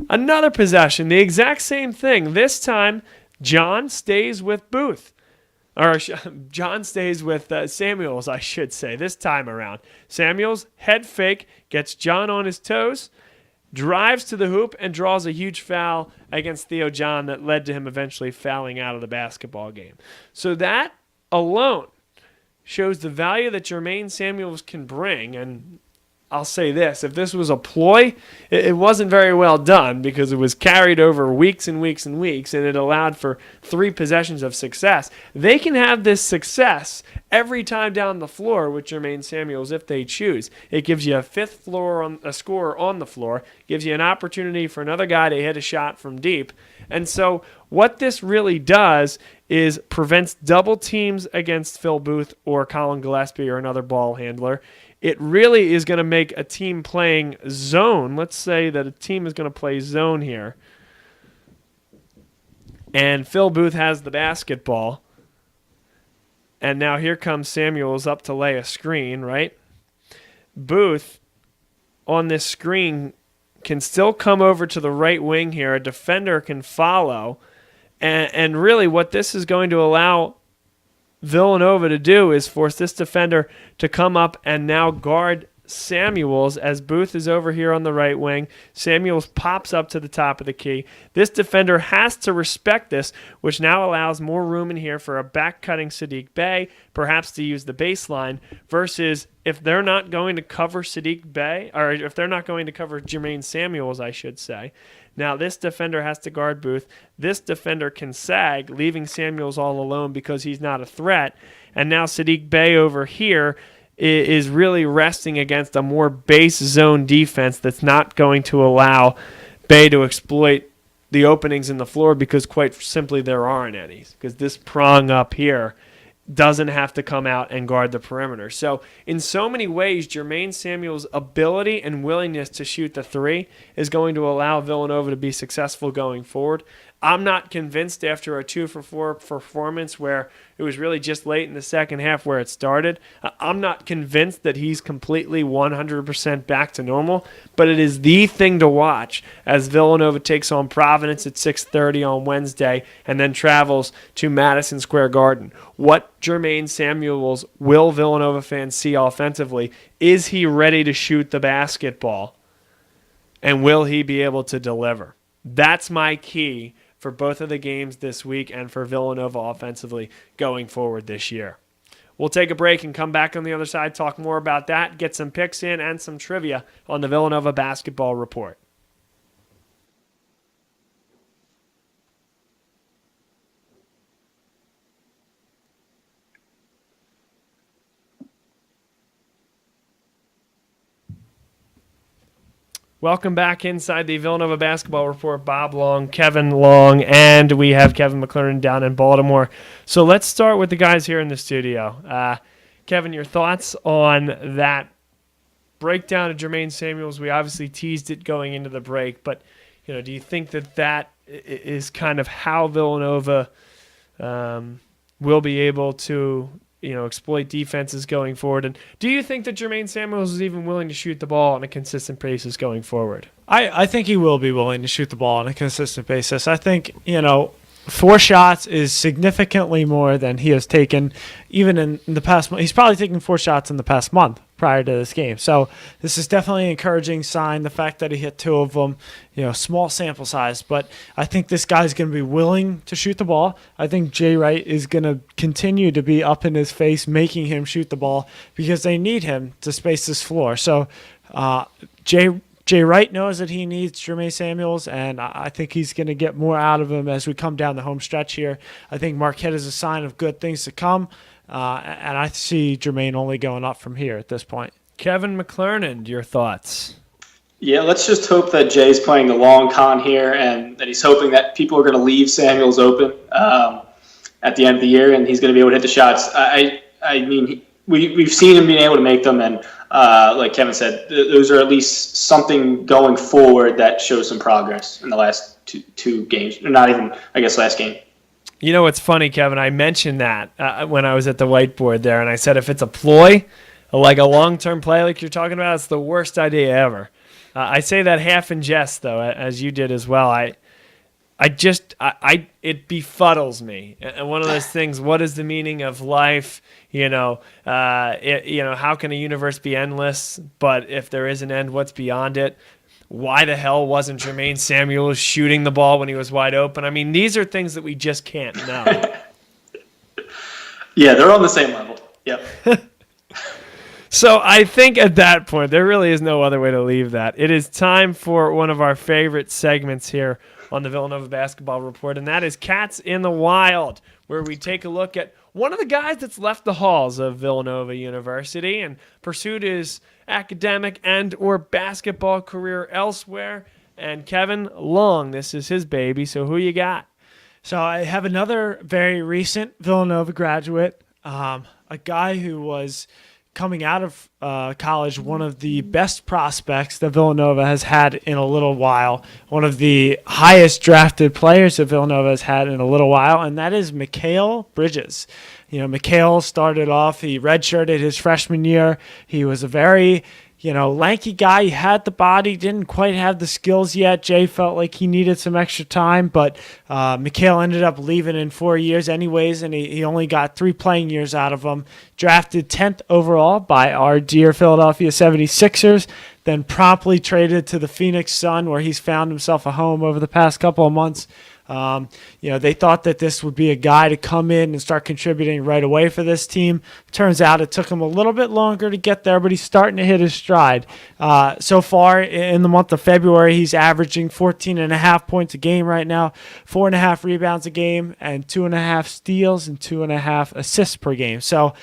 Another possession, the exact same thing. This time, John stays with Booth. Or John stays with Samuels, I should say, this time around. Samuels, head fake, gets John on his toes, drives to the hoop, and draws a huge foul against Theo John that led to him eventually fouling out of the basketball game. So that alone shows the value that Jermaine Samuels can bring. And I'll say this, if this was a ploy, it wasn't very well done because it was carried over weeks and weeks and weeks, and it allowed for 3 possessions of success. They can have this success every time down the floor with Jermaine Samuels if they choose. It gives you a fifth scorer on the floor, gives you an opportunity for another guy to hit a shot from deep. And so what this really does is prevents double teams against Phil Booth or Colin Gillespie or another ball handler. It really is going to make a team playing zone. Let's say that a team is going to play zone here. And Phil Booth has the basketball. And now here comes Samuels up to lay a screen, right? Booth on this screen can still come over to the right wing here. A defender can follow. And really what this is going to allow Villanova to do is force this defender to come up and now guard Samuels as Booth is over here on the right wing. Samuels pops up to the top of the key. This defender has to respect this, which now allows more room in here for a back-cutting Saddiq Bey, perhaps to use the baseline, versus if they're not going to cover Saddiq Bey, or if they're not going to cover Jermaine Samuels, I should say. Now, this defender has to guard Booth. This defender can sag, leaving Samuels all alone because he's not a threat. And now Saddiq Bey over here is really resting against a more base zone defense that's not going to allow Bey to exploit the openings in the floor because quite simply there aren't any. Because this prong up here doesn't have to come out and guard the perimeter. So in so many ways, Jermaine Samuels' ability and willingness to shoot the three is going to allow Villanova to be successful going forward. I'm not convinced after a 2-for-4 performance where it was really just late in the second half where it started. I'm not convinced that he's completely 100% back to normal, but it is the thing to watch as Villanova takes on Providence at 6:30 on Wednesday and then travels to Madison Square Garden. What Jermaine Samuels will Villanova fans see offensively? Is he ready to shoot the basketball? And will he be able to deliver? That's my key for both of the games this week and for Villanova offensively going forward this year. We'll take a break and come back on the other side, talk more about that, get some picks in and some trivia on the Villanova Basketball Report. Welcome back inside the Villanova Basketball Report. Bob Long, Kevin Long, and we have Kevin McClernand down in Baltimore. So let's start with the guys here in the studio. Kevin, your thoughts on that breakdown of Jermaine Samuels? We obviously teased it going into the break, but do you think that is kind of how Villanova will be able to exploit defenses going forward? And do you think that Jermaine Samuels is even willing to shoot the ball on a consistent basis going forward? I think he will be willing to shoot the ball on a consistent basis. I think, 4 shots is significantly more than he has taken even in the past month. He's probably taken 4 shots in the past month prior to this game. So this is definitely an encouraging sign. The fact that he hit 2 of them, small sample size. But I think this guy's going to be willing to shoot the ball. I think Jay Wright is going to continue to be up in his face, making him shoot the ball because they need him to space this floor. So Jay Wright knows that he needs Jermaine Samuels, and I think he's going to get more out of him as we come down the home stretch here. I think Marquette is a sign of good things to come, and I see Jermaine only going up from here at this point. Kevin McClernand, your thoughts? Yeah, let's just hope that Jay's playing the long con here and that he's hoping that people are going to leave Samuels open at the end of the year and he's going to be able to hit the shots. I mean, we've seen him being able to make them, and like Kevin said, those are at least something going forward that shows some progress in the last two games. Not even, I guess, last game. It's funny, Kevin. I mentioned that when I was at the whiteboard there, and I said if it's a ploy, like a long-term play like you're talking about, it's the worst idea ever. I say that half in jest, though, as you did as well. It befuddles me. And one of those things, what is the meaning of life? How can a universe be endless? But if there is an end, what's beyond it? Why the hell wasn't Jermaine Samuels shooting the ball when he was wide open? I mean, these are things that we just can't know. Yeah, they're on the same level. Yep. So I think at that point, there really is no other way to leave that. It is time for one of our favorite segments here on the Villanova Basketball Report, and that is Cats in the Wild, where we take a look at one of the guys that's left the halls of Villanova University and pursued his academic and or basketball career elsewhere. And Kevin Long, this is his baby, so who you got? So I have another very recent Villanova graduate, a guy who was coming out of college, one of the best prospects that Villanova has had in a little while, one of the highest drafted players that Villanova has had in a little while, and that is Mikal Bridges. Mikhail started off, he redshirted his freshman year. He was a very, lanky guy. He had the body, didn't quite have the skills yet. Jay felt like he needed some extra time, but Mikhail ended up leaving in 4 years anyways, and he only got 3 playing years out of him. Drafted 10th overall by our dear Philadelphia 76ers, then promptly traded to the Phoenix Sun, where he's found himself a home over the past couple of months. They thought that this would be a guy to come in and start contributing right away for this team. Turns out it took him a little bit longer to get there, but he's starting to hit his stride. So far in the month of February, he's averaging 14.5 points a game right now, 4.5 rebounds a game, and 2.5 steals and 2.5 assists per game. So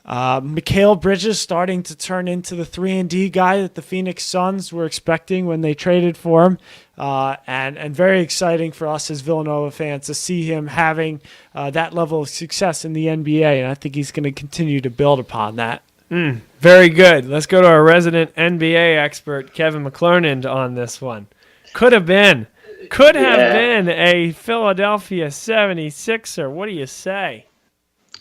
Mikal Bridges starting to turn into the 3-and-D guy that the Phoenix Suns were expecting when they traded for him. And very exciting for us as Villanova fans to see him having that level of success in the NBA, and I think he's going to continue to build upon that. Very good. Let's go to our resident NBA expert, Kevin McClernand, on this one. Could have been a Philadelphia 76er. What do you say?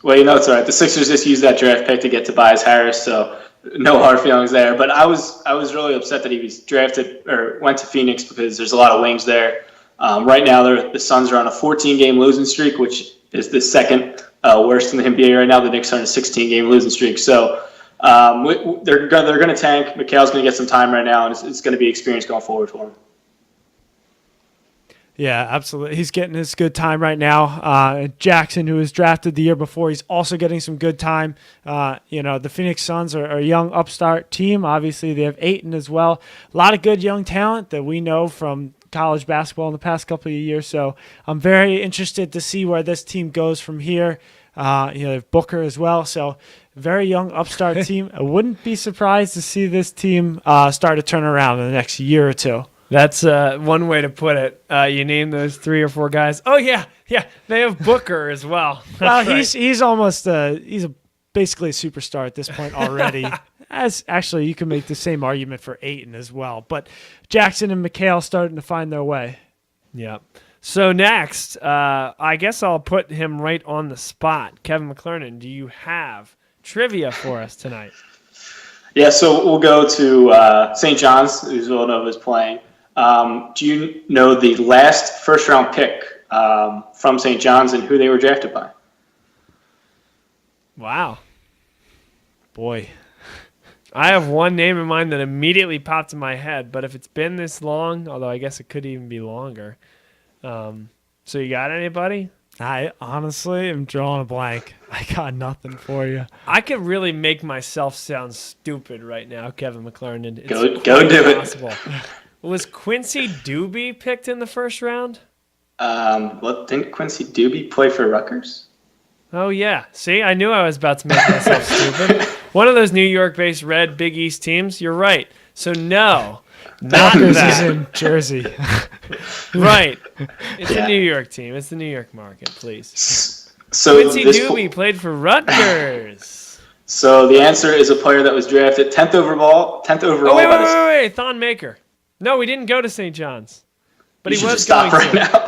Well, it's all right. The Sixers just used that draft pick to get Tobias Harris, so no hard feelings there. But I was really upset that he was drafted or went to Phoenix because there's a lot of wings there. Right now, the Suns are on a 14-game losing streak, which is the second worst in the NBA right now. The Knicks are on a 16-game losing streak. So they're going to tank. Mikhail's going to get some time right now, and it's going to be experience going forward for him. Yeah, absolutely. He's getting his good time right now. Jackson, who was drafted the year before, he's also getting some good time. The Phoenix Suns are a young upstart team. Obviously, they have Ayton as well. A lot of good young talent that we know from college basketball in the past couple of years. So I'm very interested to see where this team goes from here. They have Booker as well. So very young upstart team. I wouldn't be surprised to see this team start to turn around in the next year or two. That's one way to put it. You name those 3 or 4 guys. Oh yeah, they have Booker as well. Well, he's almost he's basically a superstar at this point already. As actually, you can make the same argument for Ayton as well. But Jackson and Mikal starting to find their way. Yeah. So next, I guess I'll put him right on the spot. Kevin McClernand, do you have trivia for us tonight? Yeah, so we'll go to St. John's, who's Villanova is playing. Do you know the last first-round pick from St. John's and who they were drafted by? Wow. Boy. I have one name in mind that immediately popped in my head, but if it's been this long, although I guess it could even be longer. So you got anybody? I honestly am drawing a blank. I got nothing for you. I could really make myself sound stupid right now, Kevin McClernand. Go do it. Was Quincy Doobie picked in the first round? Didn't Quincy Doobie play for Rutgers? Oh, yeah. See, I knew I was about to make myself stupid. One of those New York-based red Big East teams. You're right. So, no, not that. Is in Jersey. Right. It's a New York team. It's the New York market, please. So Quincy Doobie played for Rutgers. So the answer is a player that was drafted 10th overall. Oh, wait. Thon Maker. No, we didn't go to St. John's. But he was just stop going right now.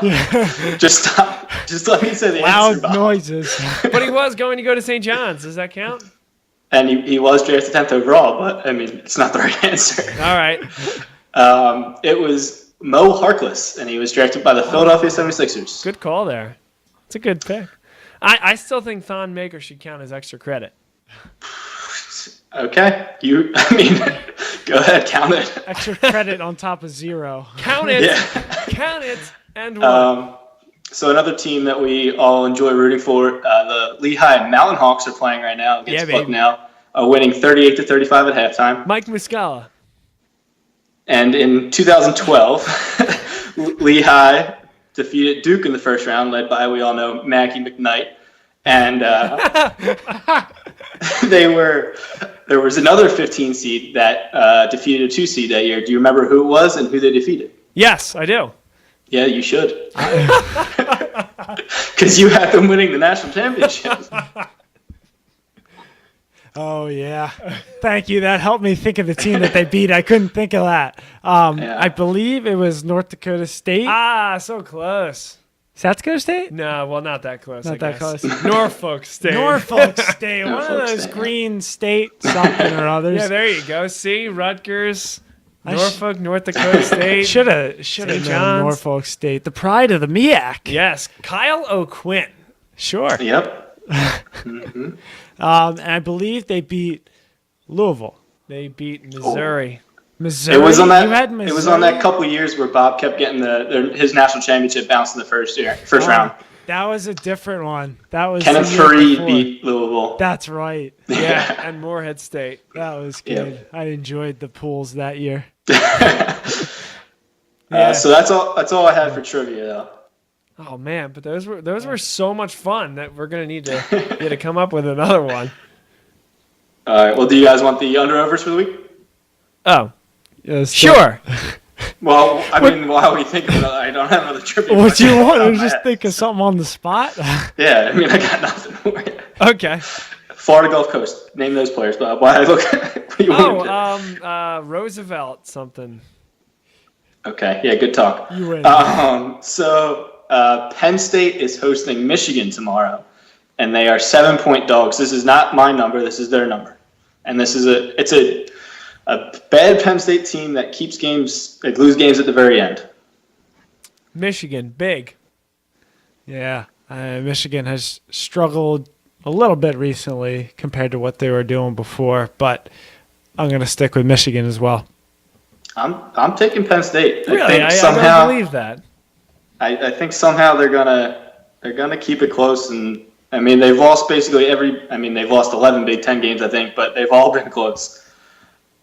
Just stop. Just let me say the answer. Loud noises. But he was going to go to St. John's. Does that count? And he was drafted 10th overall, but, it's not the right answer. All right. It was Mo Harkless, and he was drafted by the Philadelphia 76ers. Good call there. It's a good pick. I still think Thon Maker should count as extra credit. Okay. Go ahead, count it. Extra credit on top of 0. Count it. Yeah. Count it. And one. So another team that we all enjoy rooting for, the Lehigh Mountain Hawks are playing right now against Bucknell, winning 38-35 at halftime. Mike Muscala. And in 2012, Lehigh defeated Duke in the first round, led by, we all know, Mackie McKnight. And there was another 15 seed that defeated a 2 seed that year. Do you remember who it was and who they defeated? Yes, I do. Yeah, you should. Because you had them winning the national championship. Oh, yeah. Thank you. That helped me think of the team that they beat. I couldn't think of that. I believe it was North Dakota State. Ah, so close. South Dakota State? No, well, not that close. Not that close. Norfolk State. Norfolk State. One of Norfolk those State. green state something or others. Yeah, there you go. See, Rutgers, I Norfolk, North Dakota State. Should have St. known John's. Norfolk State. The pride of the MEAC. Yes, Kyle O'Quinn. Sure. Yep. And I believe they beat Louisvile. They beat Missouri. Missouri. It was on that. You had It was on that Missouri? couple of years where Bob kept getting his national championship bounced in the first round. That was a different one. That was Kenneth the year Furry before. beat Louisville. That's right. Yeah, and Morehead State. That was good. Yep. I enjoyed the pools that year. So that's all I had for trivia though. Oh man, but those were so much fun that we're gonna need to come up with another one. All right. Well, do you guys want the under-overs for the week? Oh, Yes, sure. Well, I mean, while we think about it, I don't have another trivia. What do you question want? on To my just head. think of something on the spot? Yeah, I mean, I got nothing for you. Okay. Florida Gulf Coast. Name those players, Bob. Why I look? What do you want me to Roosevelt something. do? Okay. Yeah. Good talk. You win. Penn State is hosting Michigan tomorrow, and they are 7-point dogs. This is not my number. This is their number, and this is it's a bad Penn State team that keeps games. They lose games at the very end. Michigan, big. Yeah. Michigan has struggled a little bit recently compared to what they were doing before, but I'm going to stick with Michigan as well. I'm taking Penn State. Really, I don't believe that. I think somehow they're gonna keep it close, and I mean they've lost basically they've lost 11 Big Ten games I think, but they've all been close.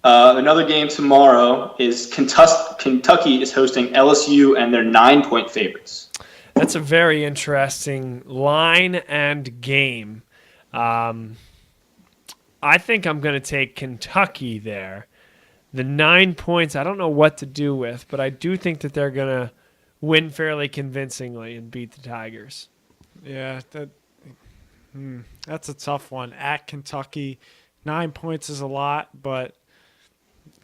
Another game tomorrow is Kentucky is hosting LSU, and they're 9-point favorites. That's a very interesting line and game. I think I'm going to take Kentucky there. The 9 points, I don't know what to do with, but I do think that they're going to win fairly convincingly and beat the Tigers. Yeah, that's a tough one. At Kentucky, 9 points is a lot, but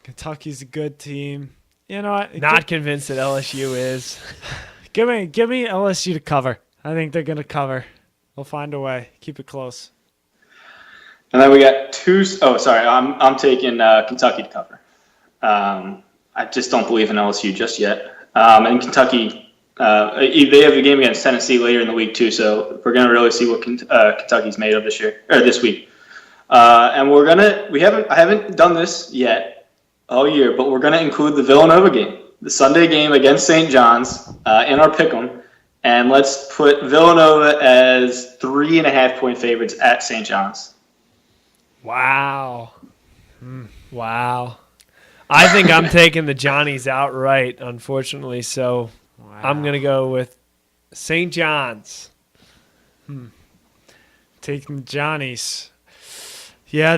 Kentucky's a good team. You know what? Not convinced that LSU is. Give me LSU to cover. I think they're going to cover. They'll find a way. Keep it close. And then we got I'm taking Kentucky to cover. I just don't believe in LSU just yet. And Kentucky, they have a game against Tennessee later in the week too, so we're going to really see what Kentucky's made of this week. And I haven't done this yet all year, but we're going to include the Villanova game, the Sunday game against St. John's in our pick'em, and let's put Villanova as 3.5-point favorites at St. John's. Wow. Wow. I think I'm taking the Johnnies outright, unfortunately, so I'm going to go with St. John's. Taking the Johnnies. Yeah,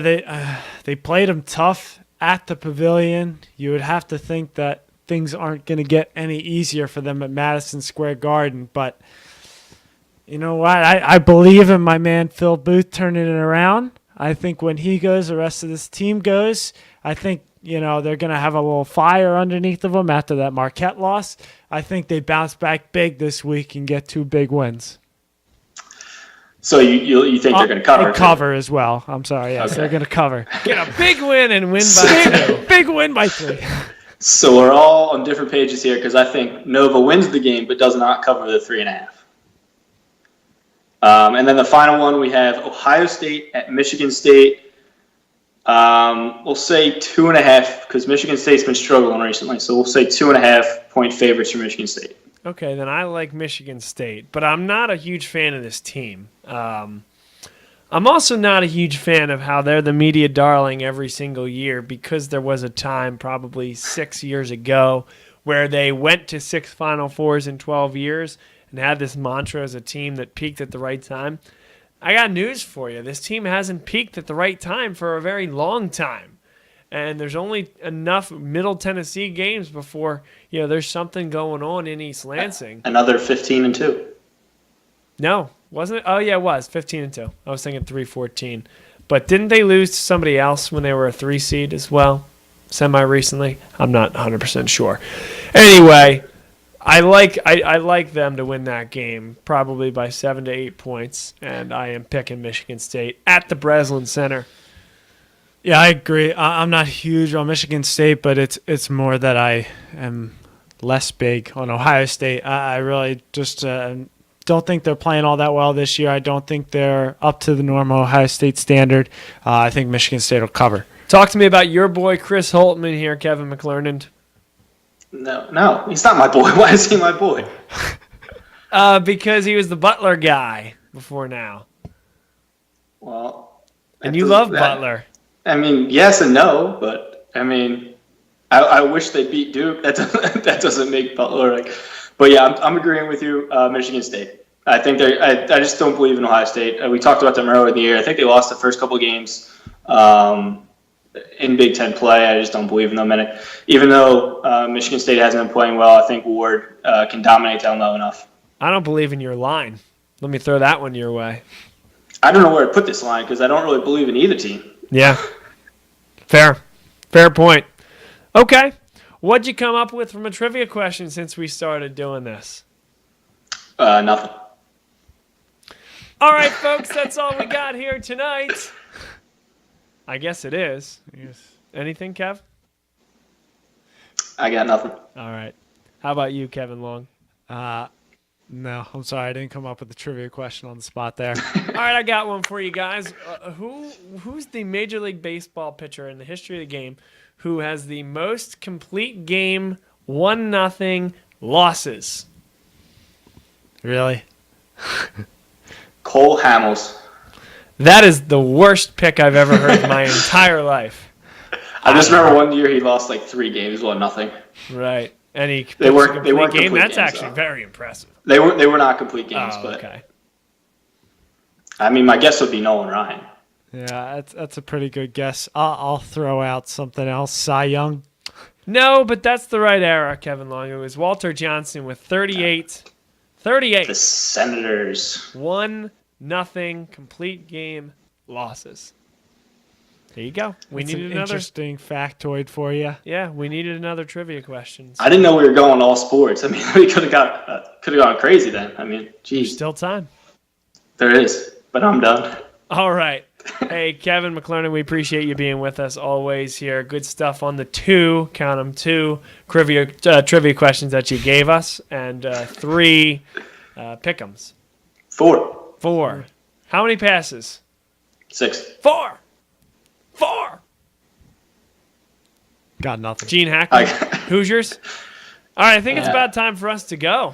they played them tough at the Pavilion. You would have to think that things aren't going to get any easier for them at Madison Square Garden, but you know what? I believe in my man Phil Booth turning it around. I think when he goes, the rest of this team goes. I think, they're going to have a little fire underneath of them after that Marquette loss. I think they bounce back big this week and get 2 big wins. So you think they're going to cover? Cover as well. I'm sorry. Yes, Okay. they're going to cover. Get a big win and win by 2. Big win by 3. So we're all on different pages here because I think Nova wins the game but does not cover the 3.5. And then the final one, we have Ohio State at Michigan State. We'll say 2.5 because Michigan State's been struggling recently. So we'll say 2.5-point favorites for Michigan State. Okay, then I like Michigan State, but I'm not a huge fan of this team. I'm also not a huge fan of how they're the media darling every single year because there was a time probably 6 years ago where they went to 6 Final Fours in 12 years and had this mantra as a team that peaked at the right time. I got news for you. This team hasn't peaked at the right time for a very long time. And there's only enough Middle Tennessee games before, there's something going on in East Lansing. Another 15-2. No, wasn't it? Oh, yeah, it was 15-2. I was thinking 3-14. But didn't they lose to somebody else when they were a 3 seed as well, semi-recently? I'm not 100% sure. Anyway, I like them to win that game, probably by 7 to 8 points, and I am picking Michigan State at the Breslin Center. Yeah, I agree. I'm not huge on Michigan State, but it's more that I am less big on Ohio State. I really just don't think they're playing all that well this year. I don't think they're up to the normal Ohio State standard. I think Michigan State will cover. Talk to me about your boy Chris Holtman here, Kevin McClernand. No, he's not my boy. Why is he my boy? Because he was the Butler guy before now. Well, and you love Butler. I mean, yes and no, but I mean, I wish they beat Duke. That doesn't make Butler But yeah, I'm agreeing with you. Michigan State. I think I just don't believe in Ohio State. We talked about them earlier in the year. I think they lost the first couple of games in Big Ten play. I just don't believe in them. And even though Michigan State hasn't been playing well, I think Ward can dominate down low enough. I don't believe in your line. Let me throw that one your way. I don't know where to put this line because I don't really believe in either team. Yeah. Fair point. Okay. What'd you come up with from a trivia question since we started doing this? Nothing. All right, folks, that's all we got here tonight. I guess it is. Yes. Anything, Kev? I got nothing. All right. How about you, Kevin Long? No, I'm sorry. I didn't come up with a trivia question on the spot there. All right, I got one for you guys. Who's the Major League Baseball pitcher in the history of the game who has the most complete game 1-0 losses? Really? Cole Hamels. That is the worst pick I've ever heard in my entire life. I just remember one year he lost like 3 games, 1-0. Right. And they weren't complete game. That's games, actually though. very impressive. They were not complete games, Oh, but okay. I mean, my guess would be Nolan Ryan. Yeah, that's a pretty good guess. I'll throw out something else. Cy Young. No, but that's the right era, Kevin Long. It was Walter Johnson with 38. The Senators. 1-0 complete game losses. There you go. We That's needed an another interesting factoid for you. Yeah, we needed another trivia question. I didn't know we were going all sports. I mean, we could have gone crazy then. I mean, geez. Still time. There is, but I'm done. All right. Hey, Kevin McClernand, we appreciate you being with us always here. Good stuff on the 2, count them, 2 trivia questions that you gave us, and 3 pick'ems. 4. How many passes? 6. 4. Got nothing. Gene Hackman, Hoosiers. All right, I think it's about time for us to go.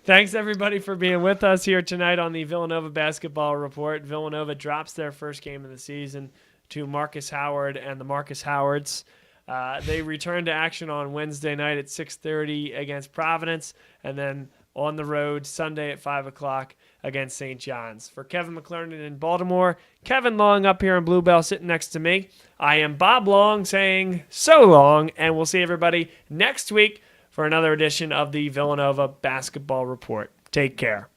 Thanks, everybody, for being with us here tonight on the Villanova Basketball Report. Villanova drops their first game of the season to Marcus Howard and the Marcus Howards. They return to action on Wednesday night at 6:30 against Providence, and then on the road Sunday at 5 o'clock against St. John's. For Kevin McClernand in Baltimore, Kevin Long up here in Bluebell sitting next to me. I am Bob Long saying so long, and we'll see everybody next week for another edition of the Villanova Basketball Report. Take care.